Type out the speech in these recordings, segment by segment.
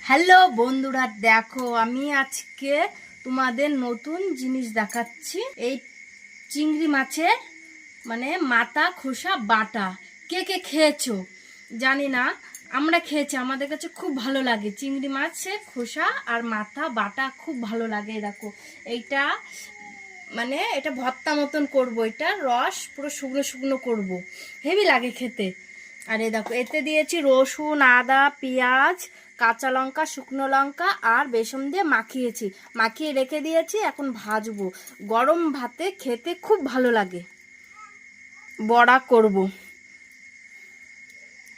Hello বন্ধুরা, দেখো আমি আজকে তোমাদের নতুন জিনিস দেখাচ্ছি। এই চিংড়ি মাছের মাথা খোসা বাটা। কে কে খেয়েছো জানি না, আমরা খেয়েছি, আমাদের কাছে খুব ভালো লাগে। চিংড়ি মাছের খোসা আর মাথা বাটা খুব ভালো লাগে। দেখো এইটা এটা ভর্তা মতন করবো, এটা রস পুরো শুকনো শুকনো করবো, হেভি লাগে খেতে। আর এই দেখো এতে দিয়েছি রসুন, আদা, পেঁয়াজ, কাঁচা লঙ্কা, শুকনো লঙ্কা আর বেসন দিয়ে মাখিয়ে রেখে দিয়েছি। এখন ভাজবো, গরম ভাতে খেতে খুব ভালো লাগে। বড়া করব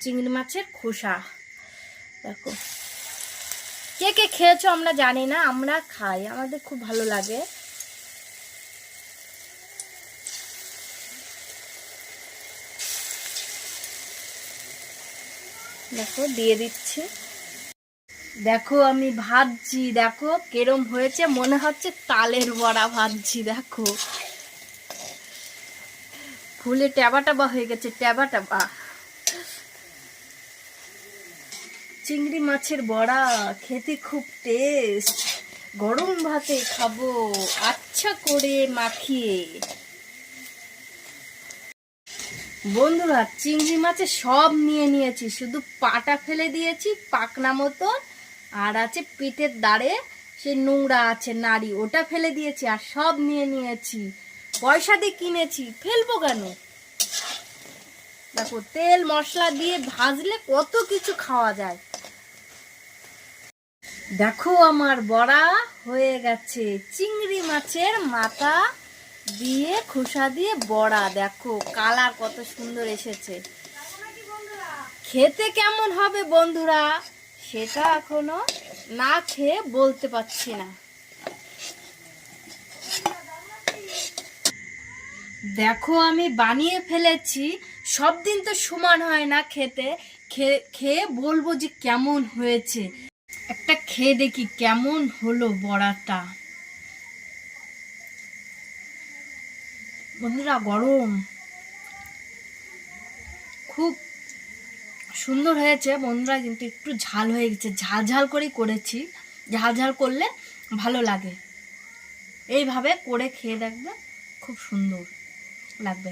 চিংড়ি মাছের খোসা। দেখো কে কে খেয়েছো আমরা জানি না, আমরা খাই, আমাদের খুব ভালো লাগে। দেখো দিয়ে দিচ্ছি। দেখো আমি ভাজছি, দেখো কেরম হয়েছে, মনে হচ্ছে তালের বড়া ভাজছি। দেখো ফুলে ট্যাবা ট্যাবা হয়ে গেছে, ট্যাবা ট্যাবা। চিংড়ি মাছের বড়া খেতে খুব টেস্ট, গরম ভাতে খাবো আচ্ছা করে মাখিয়ে। বন্ধুরা চিংড়ি মাছে সব নিয়ে নিয়েছি, শুধু পাটা ফেলে দিয়েছি পাকনা মতন, আর আছে পিঠের দাঁড়ে সে নোংরা আছে নাড়ি, ওটা ফেলে দিয়েছি, আর সব নিয়ে নিয়েছি। পয়সা দিয়ে কিনেছি, ফেলবো কেন? দেখো তেল মশলা দিয়ে ভাজলে কত কিছু খাওয়া যায়। দেখো আমার বড়া হয়ে গেছে, চিংড়ি মাছের মাথা দিয়ে খোসা দিয়ে বড়া। দেখো কালার কত সুন্দর এসেছে। খেতে কেমন হবে বন্ধুরা সেটা এখনো না খেয়ে বলতে পারছি না। দেখো আমি বানিয়ে ফেলেছি, সব দিন তো সমান হয় না খেতে, খেয়ে বলবো যে কেমন হয়েছে। একটা খেয়ে দেখি কেমন হলো বড়াটা। বন্ধুরা গরম, খুব সুন্দর হয়েছে বন্ধুরা, কিন্তু একটু ঝাল হয়ে গেছে, ঝাল ঝাল করেই করেছি। ঝাল ঝাল করলে ভালো লাগে, এইভাবে করে খেয়ে দেখবে, খুব সুন্দর লাগবে।